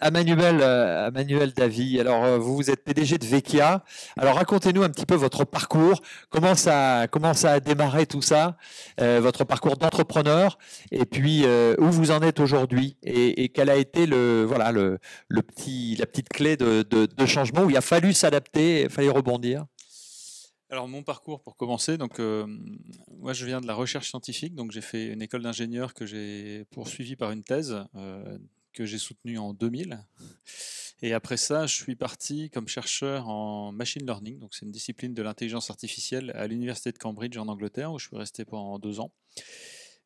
Emmanuel Davy, alors vous êtes PDG de Vecchia. Alors racontez-nous un petit peu votre parcours, comment ça a démarré tout ça, votre parcours d'entrepreneur, et puis où vous en êtes aujourd'hui, et quel a été la petite clé de changement où il a fallu s'adapter, il fallait rebondir. Alors mon parcours pour commencer, donc moi je viens de la recherche scientifique, donc j'ai fait une école d'ingénieur que j'ai poursuivie par une thèse que j'ai soutenue en 2000. Et après ça, je suis parti comme chercheur en machine learning, donc c'est une discipline de l'intelligence artificielle à l'université de Cambridge en Angleterre où je suis resté pendant 2 ans.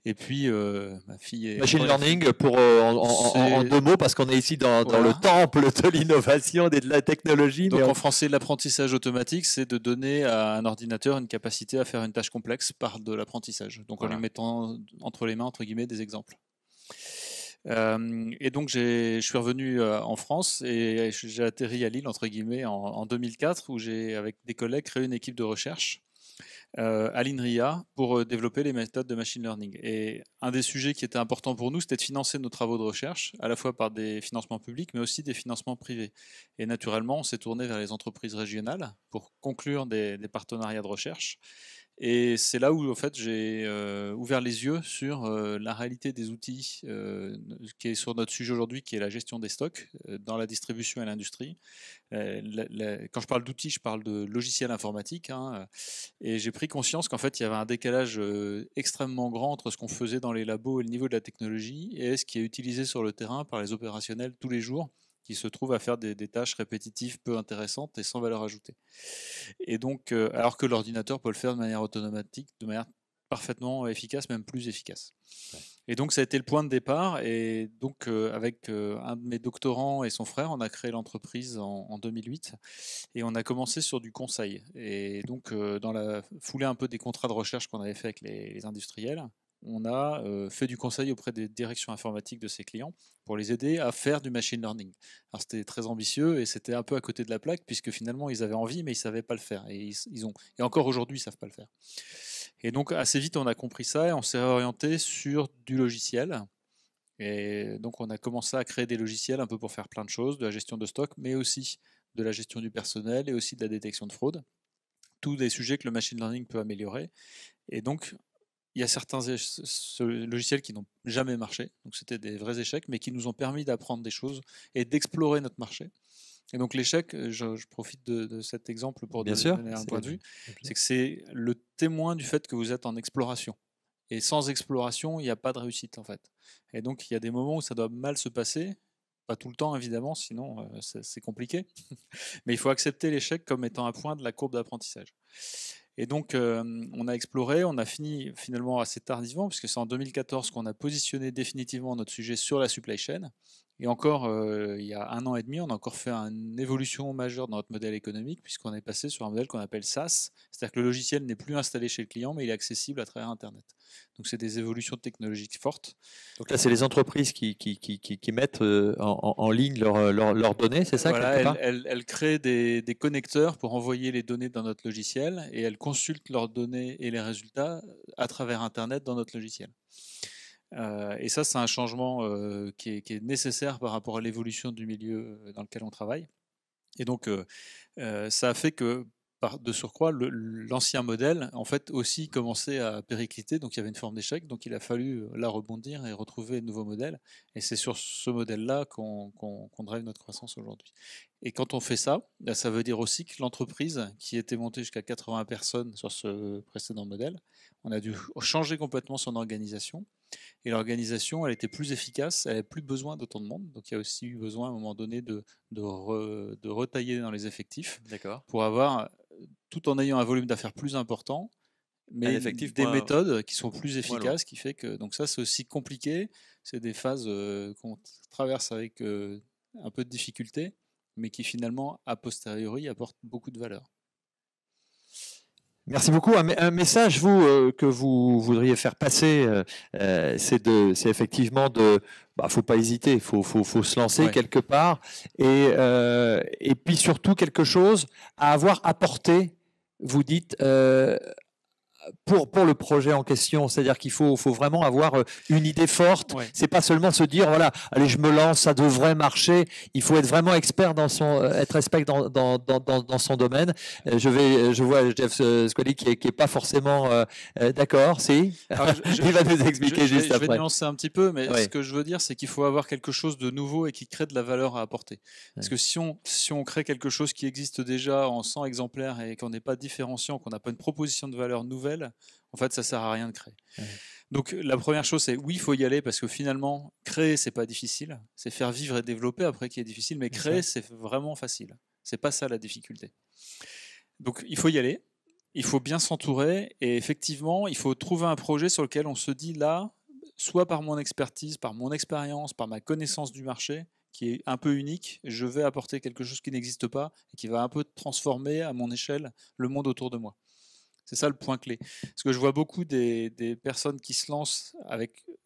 Et puis ma fille est Machine encore une fille. learning, pour, en C'est 2 mots, parce qu'on est ici dans le voilà. temple de l'innovation et de la technologie. Donc en français, l'apprentissage automatique, c'est de donner à un ordinateur une capacité à faire une tâche complexe par de l'apprentissage. Donc en lui Voilà. mettant entre les mains, entre guillemets, des exemples. Et donc je suis revenu en France et j'ai atterri à Lille, entre guillemets, en 2004, où j'ai, avec des collègues, créé une équipe de recherche à l'INRIA pour développer les méthodes de machine learning. Et un des sujets qui était important pour nous, c'était de financer nos travaux de recherche, à la fois par des financements publics, mais aussi des financements privés. Et naturellement, on s'est tourné vers les entreprises régionales pour conclure des partenariats de recherche. Et c'est là où en fait j'ai ouvert les yeux sur la réalité des outils qui est sur notre sujet aujourd'hui, qui est la gestion des stocks dans la distribution et l'industrie. Quand je parle d'outils, je parle de logiciels informatiques, hein, et j'ai pris conscience qu'en fait il y avait un décalage extrêmement grand entre ce qu'on faisait dans les labos et le niveau de la technologie et ce qui est utilisé sur le terrain par les opérationnels tous les jours, qui se trouvent à faire des tâches répétitives peu intéressantes et sans valeur ajoutée. Et donc, alors que l'ordinateur peut le faire de manière automatique, de manière parfaitement efficace, même plus efficace. Ouais. Et donc, ça a été le point de départ. Et donc, avec un de mes doctorants et son frère, on a créé l'entreprise en 2008. Et on a commencé sur du conseil. Et donc, dans la foulée un peu des contrats de recherche qu'on avait fait avec les industriels, on a fait du conseil auprès des directions informatiques de ses clients pour les aider à faire du machine learning. Alors c'était très ambitieux et c'était un peu à côté de la plaque puisque finalement ils avaient envie mais ils ne savaient pas le faire. Et encore aujourd'hui ils ne savent pas le faire. Et donc assez vite on a compris ça et on s'est orienté sur du logiciel. Et donc on a commencé à créer des logiciels un peu pour faire plein de choses, de la gestion de stock, mais aussi de la gestion du personnel et aussi de la détection de fraude. Tous des sujets que le machine learning peut améliorer. Et donc il y a certains logiciels qui n'ont jamais marché, donc c'était des vrais échecs, mais qui nous ont permis d'apprendre des choses et d'explorer notre marché. Et donc l'échec, je profite de cet exemple pour Bien sûr. donner un point de vue, c'est que c'est le témoin du fait que vous êtes en exploration. Et sans exploration, il n'y a pas de réussite en fait. Et donc il y a des moments où ça doit mal se passer, pas tout le temps évidemment, sinon c'est compliqué. Mais il faut accepter l'échec comme étant un point de la courbe d'apprentissage. Et donc, on a exploré, on a fini finalement assez tardivement, puisque c'est en 2014 qu'on a positionné définitivement notre sujet sur la supply chain. Et encore, il y a 1 an et demi, on a encore fait une évolution majeure dans notre modèle économique, puisqu'on est passé sur un modèle qu'on appelle SaaS, c'est-à-dire que le logiciel n'est plus installé chez le client, mais il est accessible à travers Internet. Donc, c'est des évolutions technologiques fortes. Donc là, c'est les entreprises qui mettent en ligne leurs données, c'est ça, Voilà, quelque part? elles créent des connecteurs pour envoyer les données dans notre logiciel et elles consultent leurs données et les résultats à travers Internet dans notre logiciel. Et ça, c'est un changement qui est nécessaire par rapport à l'évolution du milieu dans lequel on travaille. Et donc, ça a fait que, de surcroît, l'ancien modèle, en fait, aussi commençait à péricliter, donc il y avait une forme d'échec, donc il a fallu là rebondir et retrouver un nouveau modèle. Et c'est sur ce modèle-là qu'on drive notre croissance aujourd'hui. Et quand on fait ça, ça veut dire aussi que l'entreprise, qui était montée jusqu'à 80 personnes sur ce précédent modèle, on a dû changer complètement son organisation. Et l'organisation, elle était plus efficace, elle n'avait plus besoin d'autant de monde. Donc il y a aussi eu besoin à un moment donné de retailler dans les effectifs pour avoir, tout en ayant un volume d'affaires plus important, mais des méthodes qui sont plus efficaces, qui fait que donc ça c'est aussi compliqué. C'est des phases qu'on traverse avec un peu de difficulté, mais qui finalement a posteriori apportent beaucoup de valeur. Merci beaucoup. Un message, vous, que vous voudriez faire passer, c'est effectivement faut pas hésiter, faut se lancer quelque part, et puis surtout quelque chose à avoir apporté, vous dites, pour le projet en question, c'est-à-dire qu'il faut vraiment avoir une idée forte. Ouais. C'est pas seulement se dire voilà, allez, je me lance, ça devrait marcher. Il faut être vraiment expert être expert dans son domaine. Je vois Jeff Squally qui est pas forcément d'accord. Si, il va nous expliquer juste après. Je vais nuancer un petit peu, mais Ouais. ce que je veux dire, c'est qu'il faut avoir quelque chose de nouveau et qui crée de la valeur à apporter. Parce que si on crée quelque chose qui existe déjà en 100 exemplaires et qu'on n'est pas différenciant, qu'on n'a pas une proposition de valeur nouvelle, en fait, ça sert à rien de créer. Ouais. Donc la première chose, c'est oui, il faut y aller parce que finalement, créer, c'est pas difficile. C'est faire vivre et développer après qui est difficile, mais créer, c'est vraiment facile. C'est pas ça la difficulté. Donc il faut y aller, il faut bien s'entourer et effectivement, il faut trouver un projet sur lequel on se dit là, soit par mon expertise, par mon expérience, par ma connaissance du marché, qui est un peu unique, je vais apporter quelque chose qui n'existe pas et qui va un peu transformer à mon échelle le monde autour de moi. C'est ça le point clé. Parce que je vois beaucoup des personnes qui se lancent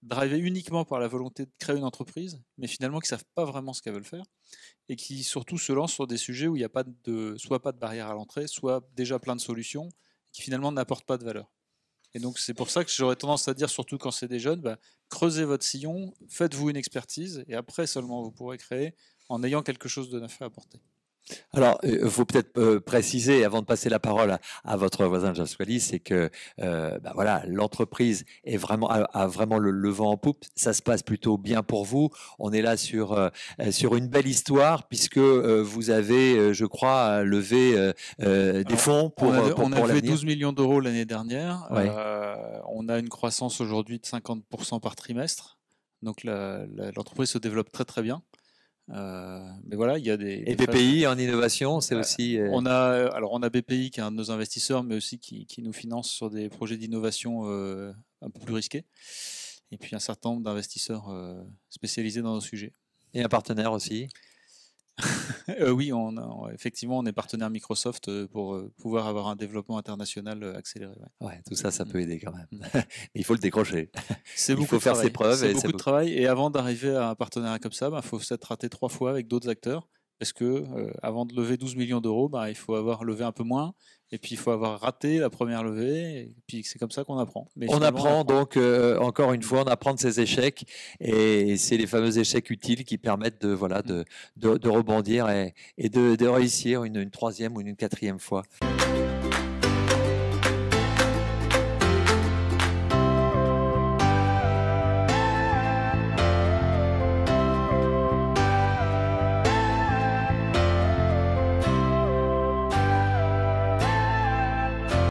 drivées uniquement par la volonté de créer une entreprise, mais finalement qui ne savent pas vraiment ce qu'elles veulent faire, et qui surtout se lancent sur des sujets où il n'y a soit pas de barrière à l'entrée, soit déjà plein de solutions, qui finalement n'apportent pas de valeur. Et donc c'est pour ça que j'aurais tendance à dire, surtout quand c'est des jeunes, creusez votre sillon, faites-vous une expertise, et après seulement vous pourrez créer en ayant quelque chose de neuf à apporter. Alors, il faut peut-être préciser, avant de passer la parole à votre voisin Jeff Squally, c'est que voilà, l'entreprise a vraiment le vent en poupe. Ça se passe plutôt bien pour vous. On est là sur une belle histoire, puisque vous avez, je crois, levé des fonds pour l'avenir. On a levé 12 millions d'euros l'année dernière. Ouais. On a une croissance aujourd'hui de 50% par trimestre. Donc l'entreprise se développe très très bien. Mais voilà, il y a des BPI en innovation, c'est aussi. On a BPI qui est un de nos investisseurs, mais aussi qui nous finance sur des projets d'innovation un peu plus risqués. Et puis un certain nombre d'investisseurs spécialisés dans nos sujets. Et un partenaire aussi. Oui, effectivement, on est partenaire Microsoft pour pouvoir avoir un développement international accéléré. Ouais, tout ça, ça peut aider quand même. Mais il faut le décrocher. Il faut faire ses preuves. C'est beaucoup de travail. Et avant d'arriver à un partenariat comme ça, il faut s'être raté 3 fois avec d'autres acteurs. Parce que avant de lever 12 millions d'euros, il faut avoir levé un peu moins. Et puis il faut avoir raté la première levée. Et puis c'est comme ça qu'on apprend. Mais on apprend donc, encore une fois, on apprend de ces échecs. Et c'est les fameux échecs utiles qui permettent de rebondir et de réussir une troisième ou une quatrième fois.